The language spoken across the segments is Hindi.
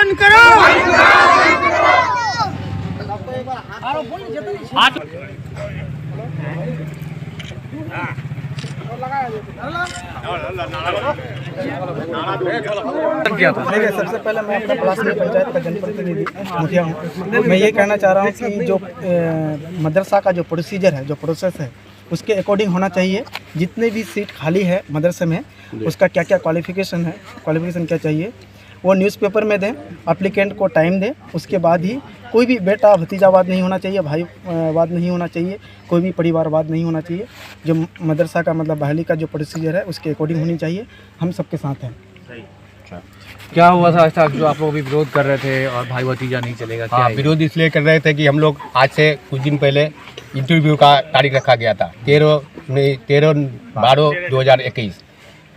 बंद करो। देखिए, सबसे पहले मैं अपना पलासी पंचायत का जनप्रतिनिधि मुखिया हूँ। मैं ये कहना चाह रहा हूँ कि जो मदरसा का जो प्रोसीजर है, जो प्रोसेस है, उसके अकॉर्डिंग होना चाहिए। जितने भी सीट खाली है मदरसे में, उसका क्या क्या क्वालिफ़िकेशन है, क्वालिफ़िकेशन क्या चाहिए, वो न्यूज़पेपर में दें, एप्लीकेंट को टाइम दें। उसके बाद ही कोई भी बेटा भतीजावाद नहीं होना चाहिए, भाईवाद नहीं होना चाहिए, कोई भी परिवारवाद नहीं होना चाहिए। जो मदरसा का मतलब बहाली का जो प्रोसीजर है उसके अकॉर्डिंग होनी चाहिए। हम सबके साथ हैं। क्या हुआ था ऐसा जो आप लोग भी विरोध कर रहे थे और भाई भतीजा नहीं चलेगा? हाँ, विरोध इसलिए कर रहे थे कि हम लोग आज से कुछ दिन पहले इंटरव्यू का तारीख रखा गया था 13/12/2021।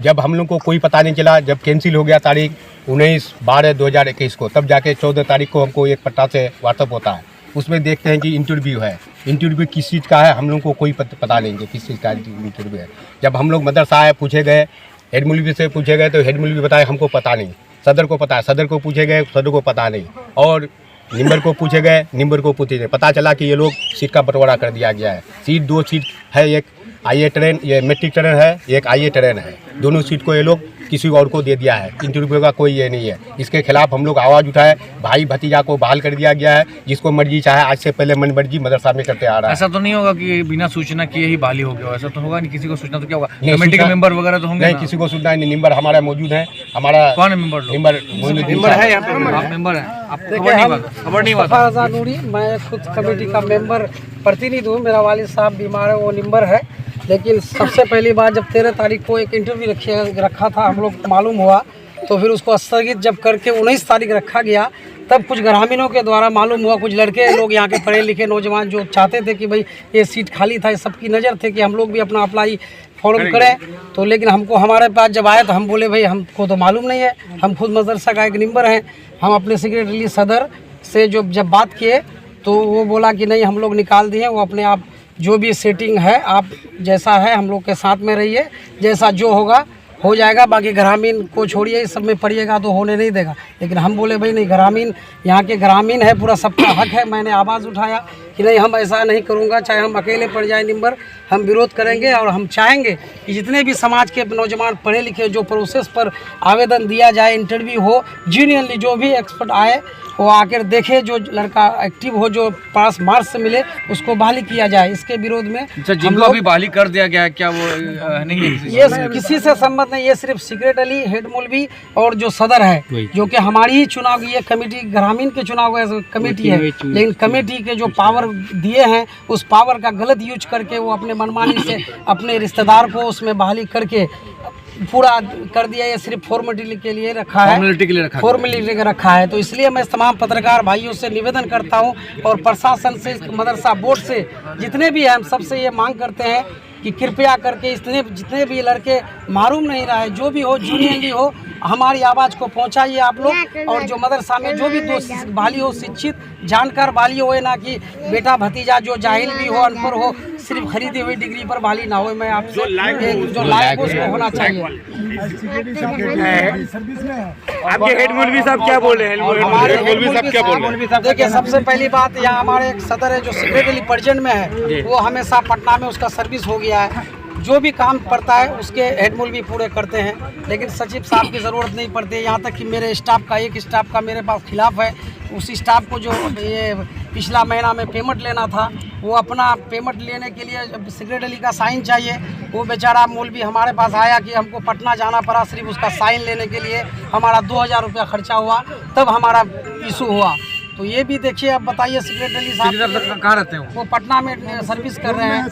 जब हम लोग को कोई पता नहीं चला, जब कैंसिल हो गया तारीख 19/12/2021 को, तब जाके 14 तारीख को हमको एक पता से व्हाट्सअप होता है। उसमें देखते हैं कि इंटरव्यू है। इंटरव्यू किस चीज़ का है हम लोग को कोई पता नहीं कि किस चीज़ का इंटरव्यू है। जब हम लोग मदरसा आए, पूछे गए, हेड मौलवी से पूछे गए तो हेड मौलवी बताए हमको पता नहीं। सदर को पता है, सदर को पूछे गए, सदर को पता नहीं। और निम्बर को पूछे गए, निम्बर को पूछे गए। पता चला कि ये लोग सीट का बंटवारा कर दिया गया है। सीट 2 सीट है, एक IA ट्रेन, ये मैट्रिक ट्रेन है, एक IA ट्रेन है। दोनों सीट को ये लोग किसी और को दे दिया है। इंटरव्यू का कोई ये नहीं है। इसके खिलाफ हम लोग आवाज़ उठाए। भाई भतीजा को बहाल कर दिया गया है। जिसको मर्जी चाहे आज से पहले मन मर्जी मदरसा में करते आ रहा है। ऐसा तो नहीं होगा कि बिना सूचना किए ही बहाली हो गया? ऐसा तो होगा नहीं, किसी को सूचना तो क्या होगा? कमेटी के मेंबर वगैरह तो होंगे नहीं, किसी को सूचना नहीं। निम्बर हमारा मौजूद है। हमारा कौन है मेंबर? निम्बर है यहाँ पे। आप मेंबर हैं? आप खबर नहीं हुआ? नूरी, मैं खुद कमेटी का मेंबर प्रतिनिधि हूँ। मेरा वालिद साहब बीमार है, वो निम्बर है। लेकिन सबसे पहली बार जब 13 तारीख को एक इंटरव्यू रखा था, हम लोग मालूम हुआ, तो फिर उसको स्थगित जब करके 19 तारीख रखा गया, तब कुछ ग्रामीणों के द्वारा मालूम हुआ, कुछ लड़के लोग यहाँ के पढ़े लिखे नौजवान जो चाहते थे कि भाई ये सीट खाली था, सबकी नज़र थे कि हम लोग भी अपना अप्लाई फॉर्म करें। तो लेकिन हमको हमारे पास जब आए तो हम बोले भाई हमको तो मालूम नहीं है, हम खुद मदरसा का एक निम्बर हैं। हम अपने सेक्रेटरी सदर से जब बात किए तो वो बोला कि नहीं, हम लोग निकाल दिए, वो अपने आप जो भी सेटिंग है, आप जैसा है हम लोग के साथ में रहिए, जैसा जो होगा हो जाएगा। बाकी ग्रामीण को छोड़िए, इस सब में पड़िएगा तो होने नहीं देगा। लेकिन हम बोले भाई नहीं, ग्रामीण यहाँ के ग्रामीण है, पूरा सबका हक है। मैंने आवाज़ उठाया कि नहीं, हम ऐसा नहीं करूँगा, चाहे हम अकेले पड़ जाए निम्बर, हम विरोध करेंगे। और हम चाहेंगे कि जितने भी समाज के नौजवान पढ़े लिखे जो प्रोसेस पर आवेदन दिया जाए, इंटरव्यू हो, जीनियरली जो भी एक्सपर्ट आए वो आकर देखे, जो लड़का एक्टिव हो, जो पास मार्क्स से मिले, उसको बहाली किया जाए। इसके विरोध में जिनको भी बहाली कर दिया गया है, क्या वो नहीं है? ये किसी से संबंध नहीं, ये सिर्फ सेक्रेटरी, हेड मौलवी और जो सदर है, जो कि हमारी ही चुनाव की ये कमेटी, ग्रामीण के चुनाव का कमेटी है। लेकिन कमेटी के जो पावर दिए हैं, उस पावर का गलत यूज करके वो अपने मनमानी से अपने रिश्तेदार को उसमें बहाली करके पूरा कर दिया। ये सिर्फ फॉर्मेलिटी के लिए रखा है, फॉर्मेलिटी के रखा है। तो इसलिए मैं तमाम पत्रकार भाइयों से निवेदन करता हूं और प्रशासन से, मदरसा बोर्ड से, जितने भी हैं, हम सबसे ये मांग करते हैं कि कृपया करके जितने भी लड़के मालूम नहीं रहा है, जो भी हो, जूनियरली हो, हमारी आवाज़ को पहुंचाइए आप लोग। और जो मदरसा में जो भी दोस्त बाली हो, शिक्षित जानकार बाली हो, ना कि बेटा भतीजा जो जाहिल भी हो, अनपढ़ हो, सिर्फ खरीदी हुई डिग्री पर बाली ना हो। मैं आपसे जो लायक उसको होना चाहिए। आपके हेड मौलवी साहब क्या बोल रहे हैं? हमारे हेड मौलवी साहब देखिए, सबसे पहली बात, यहाँ हमारे एक सदर है जो सेक्रेटरी प्रेजेंट में है, वो हमेशा पटना में उसका सर्विस हो गया है। जो भी काम पड़ता है उसके हेड मौलवी पूरे करते हैं। लेकिन सचिव साहब की ज़रूरत नहीं पड़ती है। यहाँ तक कि मेरे स्टाफ का, एक स्टाफ का मेरे पास खिलाफ है। उस स्टाफ को जो ये पिछला महीना में पेमेंट लेना था, वो अपना पेमेंट लेने के लिए सेक्रेटरी का साइन चाहिए। वो बेचारा मौलवी हमारे पास आया कि हमको पटना जाना पड़ा, सिर्फ उसका साइन लेने के लिए हमारा 2000 रुपया खर्चा हुआ, तब हमारा इशू हुआ। तो ये भी देखिए, आप बताइए सेक्रेटरी साहब कहाँ रहते हैं? वो पटना में सर्विस कर रहे हैं।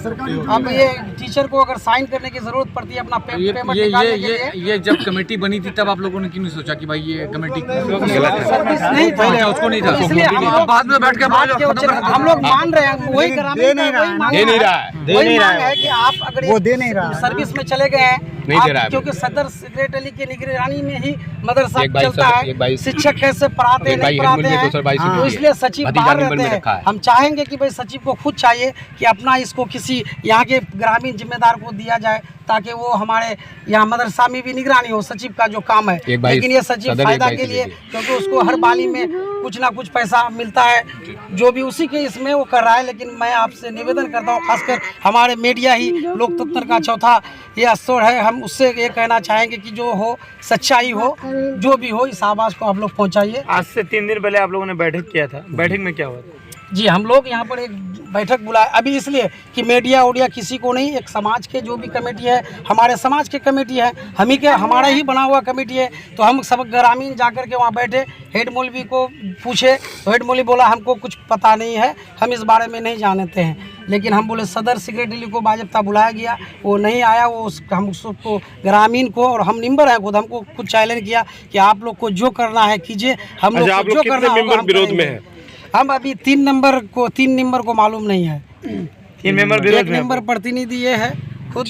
अब ये टीचर को अगर साइन करने की जरूरत पड़ती है अपना पेमेंट निकालने के लिए। ये जब कमेटी बनी थी तब आप लोगों ने क्यों नहीं सोचा कि भाई ये कमेटी सर्विस नहीं था, उसको नहीं था? इसलिए बाद में बैठ के हम लोग मान रहे हैं, वही दे नहीं रहा है कि आप अगर सर्विस में चले गए हैं नहीं दे रहा है क्योंकि सदर सेक्रेटरी की निगरानी में ही मदरसा एक भाई चलता सर, एक भाई है। शिक्षक कैसे पढ़ाते एक भाई नहीं पढ़ाते हेडमूल में हैं, दूसरा भाई तो सीधी इसलिए है। सचिव भतीजा बाहर नंबर में रहते रखा हैं। है। हम चाहेंगे कि भाई सचिव को खुद चाहिए कि अपना इसको किसी यहाँ के ग्रामीण जिम्मेदार को दिया जाए, ताकि वो हमारे यहाँ मदरसा में भी निगरानी हो। सचिव का जो काम है, एक भाई लेकिन ये सचिव सदर एक फायदा भाई के से लिए, दे दिए। क्योंकि उसको हर बाली में कुछ ना कुछ पैसा मिलता है, जो भी उसी के इसमें वो कर रहा है। लेकिन मैं आपसे निवेदन करता हूँ, खासकर हमारे मीडिया ही लोकतंत्र का चौथा ये स्तर है, हम उससे ये कहना चाहेंगे कि जो हो सच्चाई हो, जो भी हो, इस आवाज़ को आप लोग पहुँचाइए। आज से 3 दिन पहले आप लोगों ने बैठक किया था, बैठक में क्या हुआ था? जी, हम लोग यहाँ पर एक बैठक बुलाए अभी इसलिए कि मीडिया उडिया किसी को नहीं, एक समाज के जो भी कमेटी है, हमारे समाज के कमेटी है, हम ही के हमारा ही बना हुआ कमेटी है। तो हम सब ग्रामीण जाकर के वहाँ बैठे, हेड मौलवी को पूछे तो हेड मौलवी बोला हमको कुछ पता नहीं है, हम इस बारे में नहीं जानते हैं। लेकिन हम बोले सदर सेक्रेटरी को बाजब्ता बुलाया गया, वो नहीं आया। वो हम उसको ग्रामीण को, और हम मेंबर हैं खुद, हमको खुद चैलेंज किया कि आप लोग को जो करना है कीजिए, हम लोग को जो करना होगा हम विरोध में करेंगे। हम अभी 3 नंबर को मालूम नहीं है। 3 मेंबर विरोध एक में? मेंबर प्रतिनिधि ये है खुद,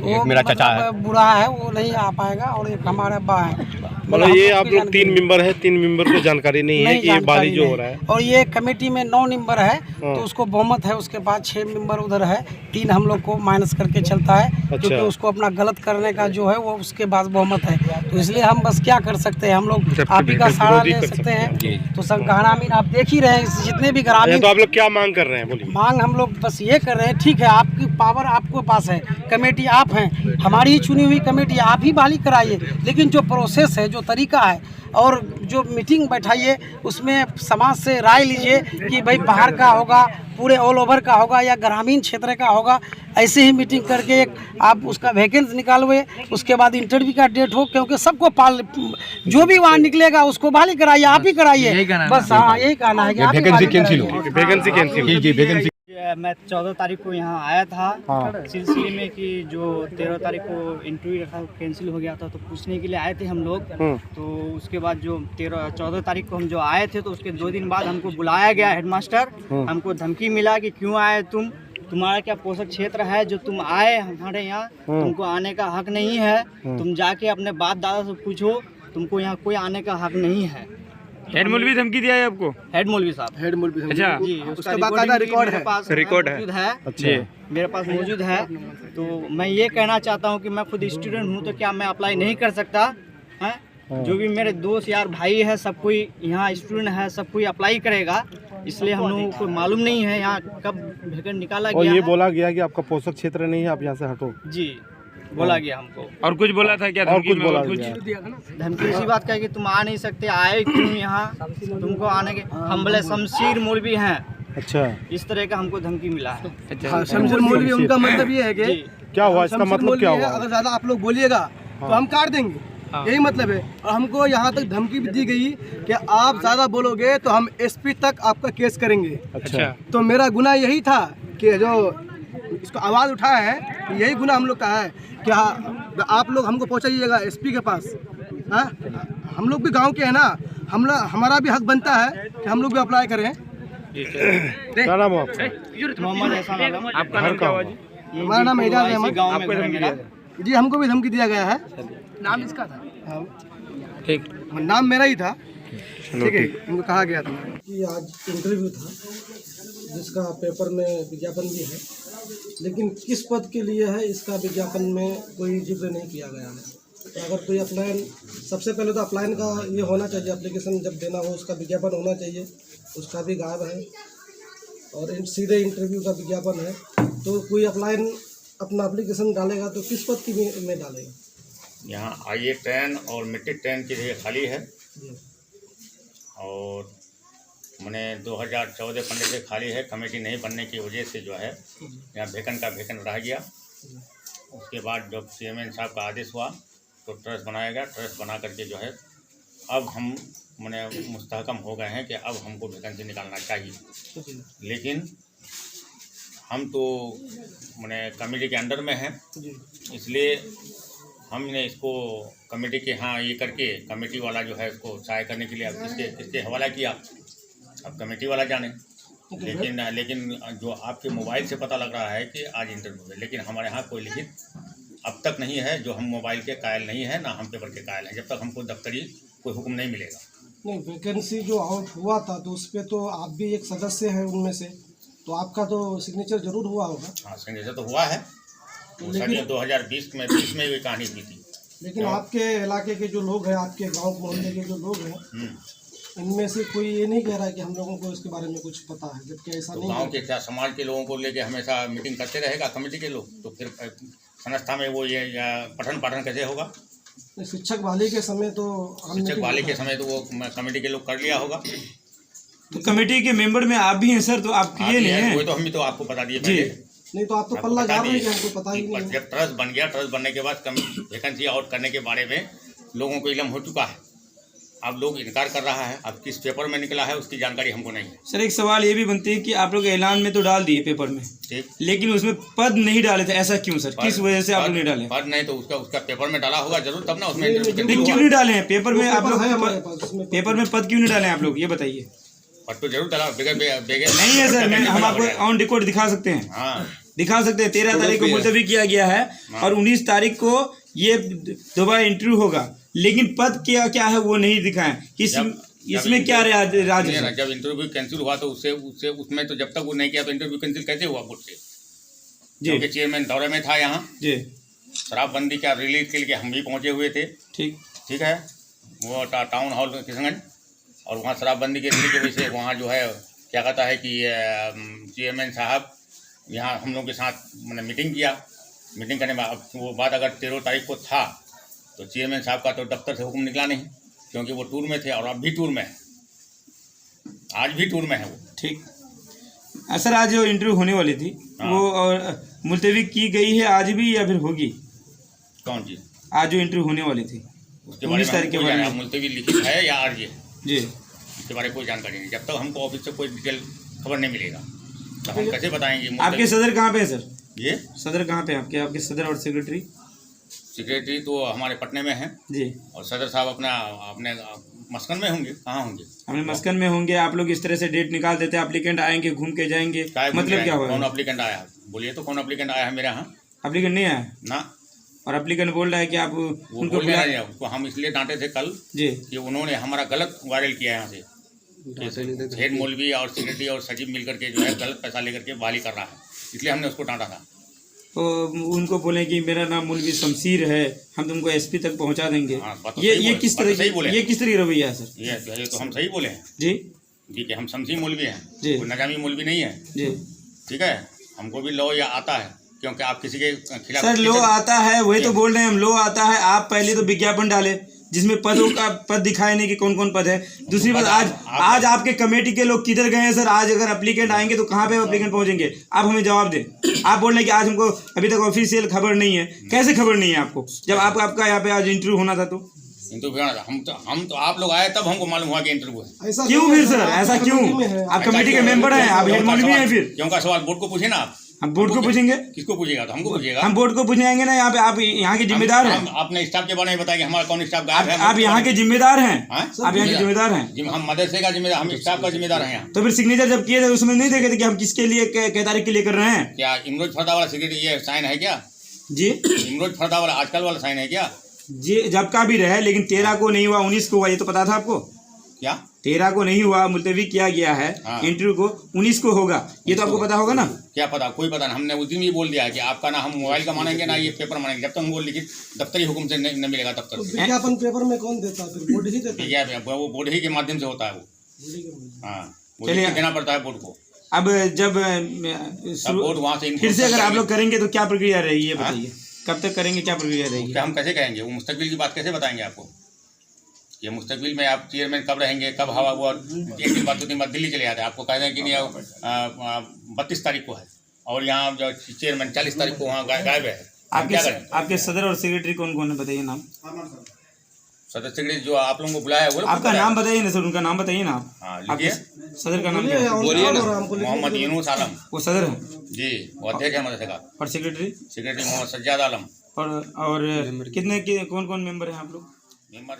वो मेरा चाचा है। बुरा है, वो नहीं आ पाएगा, और एक हमारे अब्बा है। मतलब ये आप लोग 3 मेंबर है, 3 मेंबर को जानकारी नहीं है कि ये बाली जो हो रहा है। और ये कमेटी में 9 मेंबर है, तो उसको बहुमत है, उसके बाद 6 मेंबर उधर है, 3 हम लोग को माइनस करके चलता है, क्योंकि उसको अपना गलत करने का जो है वो उसके बाद बहुमत है। तो इसलिए हम बस क्या कर सकते हैं, हम लोग आप ही का सहारा ले सकते हैं। तो सब ग्रामीण आप देख ही रहे हैं, जितने भी ग्रामीण। तो आप लोग क्या मांग कर रहे हैं, बोलिए? मांग हम लोग बस ये कर रहे हैं, ठीक है आपकी पावर आपके पास है, कमेटी आप हैं, हमारी ही चुनी हुई कमेटी, आप ही बहाली कराइए। लेकिन जो प्रोसेस है, जो तरीका है, और जो मीटिंग बैठाइए, उसमें समाज से राय लीजिए कि भाई बाहर का होगा, पूरे ऑल ओवर का होगा, या ग्रामीण क्षेत्र का होगा। ऐसे ही मीटिंग करके एक आप उसका वैकेंसी निकालवे, उसके बाद इंटरव्यू का डेट हो, क्योंकि सबको जो भी वहाँ निकलेगा उसको बहाली कराइए, आप ही कराइए। बस हाँ, यही कहना है कि आप ही वैकेंसी बहाली कैंसिल कराइए। हो, वैकेंसी कैंसिल। जी वैकेंसी। मैं 14 तारीख को यहाँ आया था सिलसिले में कि जो 13 तारीख को इंटरव्यू रखा कैंसिल हो गया था, तो पूछने के लिए आए थे हम लोग। तो उसके बाद जो 14 तारीख को हम जो आए थे, तो उसके 2 दिन बाद हमको बुलाया गया हेडमास्टर। हमको धमकी मिला कि क्यों आए तुम, तुम्हारा क्या पोषक क्षेत्र है जो तुम आए हमारे यहाँ, तुमको आने का हक नहीं है, तुम जाके अपने बाप दादा से पूछो, तुमको यहाँ कोई आने का हक नहीं है। हेड मौलवी धमकी दिया है आपको? हेड मौलवी साहब, हेड मौलवी। अच्छा, जी, उसका बाकायदा रिकॉर्ड है, रिकॉर्ड मौजूद है। जी, मेरे पास मौजूद है। तो मैं ये कहना चाहता हूँ कि मैं खुद स्टूडेंट हूँ, तो क्या मैं अप्लाई नहीं कर सकता है? जो भी मेरे दोस्त यार भाई है, सब कोई यहाँ स्टूडेंट है, सब कोई अप्लाई करेगा। इसलिए हम लोगों को मालूम नहीं है यहाँ कब वैकेंट निकाला गया। और ये है। बोला गया कि आपका पोषक क्षेत्र नहीं है, आप यहाँ से हटो। जी, बोला गया हमको। और कुछ बोला था क्या? और कुछ बोला कुछ गया? धमकी इसी बात का है कि तुम आ नहीं सकते, आए क्यों यहाँ, तुमको आने के। हम बोले शमशीर मौलवी हैं, अच्छा, इस तरह का हमको धमकी मिला है। शमशीर मौलवी, उनका मतलब ये है कि क्या हुआ, इसका मतलब क्या हुआ? अगर ज़्यादा आप लोग बोलिएगा तो हम काट देंगे, यही मतलब है। और हमको यहाँ तक धमकी भी दी गई कि आप ज़्यादा बोलोगे तो हम एसपी तक आपका केस करेंगे। अच्छा, तो मेरा गुनाह यही था कि जो इसको आवाज़ उठाया है, यही गुनाह हम लोग का है कि आप लोग हमको पहुँचाइएगा एसपी के पास। हाँ, हम लोग भी गांव के हैं ना, हमारा भी हक बनता है कि हम लोग भी अप्लाई करें। क्या नाम है आपका? मोहम्मद एहसान आलम। आपका नाम क्या हुआ जी? हमारा नाम एजाज अहमद। गाँव में घर है मेरा। जी, हमको भी धमकी दिया गया है। नाम इसका था। ठीक, नाम मेरा ही था, ठीक है, उनको कहा गया था कि आज इंटरव्यू था, जिसका पेपर में विज्ञापन भी है, लेकिन किस पद के लिए है इसका विज्ञापन में कोई जिक्र नहीं किया गया है। तो अगर कोई अप्लाइन, सबसे पहले तो अप्लाइन का ये होना चाहिए, एप्लीकेशन जब देना हो उसका विज्ञापन होना चाहिए, उसका भी गायब है। और सीधे इंटरव्यू का विज्ञापन है, तो कोई अप्लाइन अपना एप्लीकेशन डालेगा तो किस पद की में डालेगा? यहाँ आईए ट्रेन और मिट्टी ट्रेन की जगह खाली है, और मैंने 2014-15 से खाली है। कमेटी नहीं बनने की वजह से जो है यहाँ वैकेंट रह गया। उसके बाद जब चेयरमैन साहब का आदेश हुआ तो ट्रस्ट बनाया गया। ट्रस्ट बना करके जो है अब हम मैंने मुस्तहकम हो गए हैं कि अब हमको वैकेंसी निकालना चाहिए। लेकिन हम तो मैंने कमेटी के अंडर में हैं, इसलिए हमने इसको कमेटी के यहाँ ये करके कमेटी वाला जो है इसको चाय करने के लिए अब किसके हवाला किया, अब कमेटी वाला जाने। लेकिन जो आपके मोबाइल से पता लग रहा है कि आज इंटरव्यू है, लेकिन हमारे यहाँ कोई लिखित अब तक नहीं है जो हम मोबाइल के कायल नहीं है, ना हम पेपर के कायल हैं, जब तक हमको दफ्तरी कोई हुक्म नहीं मिलेगा। नहीं, वैकेंसी जो आउट हुआ था तो उस पर तो आप भी एक सदस्य हैं उनमें से, तो आपका तो सिग्नेचर जरूर हुआ होगा। हाँ, सिग्नेचर तो हुआ है, वो सर 2020 में 20 में भी कहानी हुई थी। लेकिन आपके इलाके के जो लोग हैं, आपके गांव मोहल्ले के जो लोग हैं, इनमें से कोई ये नहीं कह रहा है कि हम लोगों को इसके बारे में कुछ पता है, जबकि ऐसा तो नहीं गांव है। के क्या समाज के लोगों को लेके हमेशा मीटिंग करते रहेगा कमेटी के लोग, तो फिर संस्था में वो ये पठन पाठन कैसे होगा? शिक्षक बहाली के समय तो शिक्षक बहाली के समय तो वो कमेटी के लोग कर लिया होगा। तो कमेटी के मेंबर में आप भी हैं सर, तो आप किए नहीं हैं? वो तो हम भी तो आपको बता दिए जी। पहले। नहीं, तो आप तो पल्ला झाड़ रहे हैं कि हमको पता ही नहीं है। जब ट्रस्ट बन गया, ट्रस्ट बनने के बाद वैकेंसी आउट करने के बारे में लोगों को इल्म हो चुका है। अब लोग इनकार कर रहा है, अब किस पेपर में निकला है उसकी जानकारी हमको नहीं है। सर एक सवाल ये भी बनती है कि आप लोग ऐलान में तो डाल दिए पेपर में, ठीक, लेकिन उसमें पद नहीं डाले थे, ऐसा क्यों सर? किस वजह से आप लोग नहीं डाले? पद नहीं तो उसका पेपर में डाला होगा जरूर, तब ना उसमें इंटरव्यू नहीं, क्यों नहीं डाले हैं पेपर में आप लोग? है हमारे पास, उसमें पेपर में पद क्यों नहीं डाले हैं आप लोग, ये बताइए। पद तो जरूर डाला, बगैर नहीं है सर, हम आपको ऑन रिकॉर्ड दिखा सकते हैं, हाँ, दिखा सकते हैं। 13 तारीख को मुलतवी किया गया है और 19 तारीख को ये दोबारा इंटरव्यू होगा, लेकिन पद क्या क्या है वो नहीं दिखाएं। इसमें क्या राज है? जब इंटरव्यू कैंसिल हुआ तो उसमें तो जब तक वो नहीं किया तो इंटरव्यू कैंसिल कैसे हुआ बोर्ड से? क्योंकि चेयरमैन दौरे में था यहाँ जी, शराबबंदी का रिलीज के लिए हम भी पहुँचे हुए थे। ठीक है, वो टाउन हॉल किशनगंज, और वहाँ शराबबंदी के रिलीज की वजह से वहाँ जो है क्या कहता है कि चेयरमैन साहब यहाँ हम लोग के साथ मैंने मीटिंग किया। मीटिंग करने में अब वो बात अगर 13 तारीख को था तो चेयरमैन साहब का तो दफ्तर से हुक्म निकला नहीं, क्योंकि वो टूर में थे और अब भी टूर में है, आज भी टूर में है वो। ठीक। सर आज जो इंटरव्यू होने वाली थी वो और मुलतवी की गई है आज भी या फिर होगी? कौन चीज़? आज जो इंटरव्यू होने वाली थी उसके बारे 19 तारीख के बारे में मुलतवी लिखित है या आरजी है जी, इसके बारे में कोई जानकारी नहीं। जब तक हमको ऑफिस से कोई डिटेल खबर नहीं मिलेगा तो हम कैसे बताएंगे? आपके सदर कहाँ पे है सर? ये सदर कहाँ पे है आपके सदर और सेक्रेटरी? सेक्रेटरी तो हमारे पटने में है जी, और सदर साहब अपने मस्कन में होंगे। कहाँ होंगे? अपने मस्कन में होंगे। आप लोग इस तरह से डेट निकाल देते, एप्लीकेंट आएंगे घूम के जाएंगे, मतलब क्या कौन होगा? एप्लीकेंट आया है? बोलिए तो कौन एप्लीकेंट आया है मेरे यहाँ? एप्लीकेंट नहीं आया ना, और एप्लीकेंट बोल रहा है कि आप वो उनको बोल रहा है उसको हम इसलिए डांटे थे कल जी कि उन्होंने हमारा गलत वायरल किया यहाँ से, हेड मौलवी और सेक्रेटरी और सचिव मिलकर के जो है गलत पैसा लेकर के बहाली कर रहा है, इसलिए हमने उसको डांटा था। तो उनको बोले कि मेरा नाम मौलवी शमशीर है, हम तुमको एसपी तक पहुंचा देंगे। हाँ, बात तो ये सही ये बोले, किस बात तो तरह सही बोले। ये किस तरह की रवैया है सर? ये तो हम सही बोले हैं जी जी कि हम शमसी मौलवी हैं, जी। कोई नजामी मौलवी नहीं है। जी ठीक है, हमको भी लॉ या आता है, क्योंकि आप किसी के खिलाफ सर लो आता है, वही तो बोल रहे हैं हम, लो आता है। आप पहले तो विज्ञापन डाले जिसमें पदों का पद दिखाए नहीं कि कौन कौन पद है। दूसरी बात, आज आपके कमेटी के लोग किधर गए हैं सर? आज अगर एप्लीकेंट आएंगे तो कहाँ पे एप्लीकेंट पहुंचेंगे? आप हमें जवाब दें। आप बोल रहे हैं कि आज हमको अभी तक ऑफिशियल खबर नहीं है। कैसे खबर नहीं है आपको, जब आपका यहाँ पे आज इंटरव्यू होना था? तो हम तो आप लोग आए तब हमको मालूम हुआ कि इंटरव्यू है। ऐसा क्यों फिर सर, ऐसा क्यों? आप कमेटी के मेंबर हैं, आप हेड मौलवी हैं, फिर क्यों का सवाल बोर्ड को पूछे ना आप। हम बोर्ड को पूछेंगे। किसको पूछेगा? तो हमको पूछेगा। हम बोर्ड को पूछेंगे ना, यहाँ पे आप यहाँ के जिम्मेदार हैं। अपने स्टाफ के बारे में बताएंगे हमारा कौन स्टाफ गायब है। आप यहाँ के जिम्मेदार हैं, हाँ? आप यहाँ के जिम्मेदार हैं। हम मदरसे का जिम्मेदार, हम स्टाफ का जिम्मेदार हैं यहाँ। तो फिर सिग्नेचर जब किए थे उसमें नहीं देखे थे कि हम किसके लिए क्या तारीख के लिए कर रहे हैं? क्या इमरोज फरदा वाला सेक्रेटरी ये साइन है क्या? जी इमरोज फरदा वाला आजकल वाला साइन है क्या? जी, जब का भी रहे, लेकिन 13 को नहीं हुआ, 19 को हुआ। ये तो पता था आपको? क्या 13 को नहीं हुआ, मुलतवी किया गया है। हाँ। इंटरव्यू को 19 को होगा, ये तो आपको पता होगा ना? क्या पता, कोई पता नहीं। हमने उस दिन ही बोल दिया कि आपका ना हम मोबाइल का मानेंगे ना ये पेपर मानेंगे, जब तक हमको लिखित दफ्तरी हुक्म से नहीं मिलेगा दफ्तर से। विज्ञापन पेपर में कौन देता है? फिर बोर्ड ही देता है। वो बोर्ड ही के माध्यम से होता है वो। हाँ, वो चलिए। देना पड़ता है बोर्ड को। अब जब बोर्ड वहाँ से फिर से अगर आप लोग करेंगे तो क्या प्रक्रिया रहेगी, ये बताइए? कब तक करेंगे, क्या प्रक्रिया रहेगी? हम कैसे कहेंगे? वो मुस्तकबिल की बात कैसे बताएंगे आपको? ये मुस्तकबिल में आप चेयरमैन कब रहेंगे, कब हवा हुआ, एक दिन बाद 2 दिन बाद दिल्ली चले जाते हैं। आपको कह दें कि नहीं 32 तारीख को है और यहाँ जो चेयरमैन 40 तारीख को वहाँ गायब है। आपके सदर और सेक्रेटरी कौन कौन है, बताइए नाम। सदस्य सेक्रेटरी जो आप लोगों को बुलाया है वो लोग आपका नाम बताइए ना सर, उनका नाम बताइए ना आप। हाँ, आपके लिखिए। सदर का नाम क्या है? मोहम्मद यूनुस आलम। वो सदर है जी, वो अध्यक्ष है मदरसे का। और सेक्रेटरी? सेक्रेटरी मोहम्मद सज्जाद आलम। और कितने कौन कौन मेंबर हैं आप लोग? मेंबर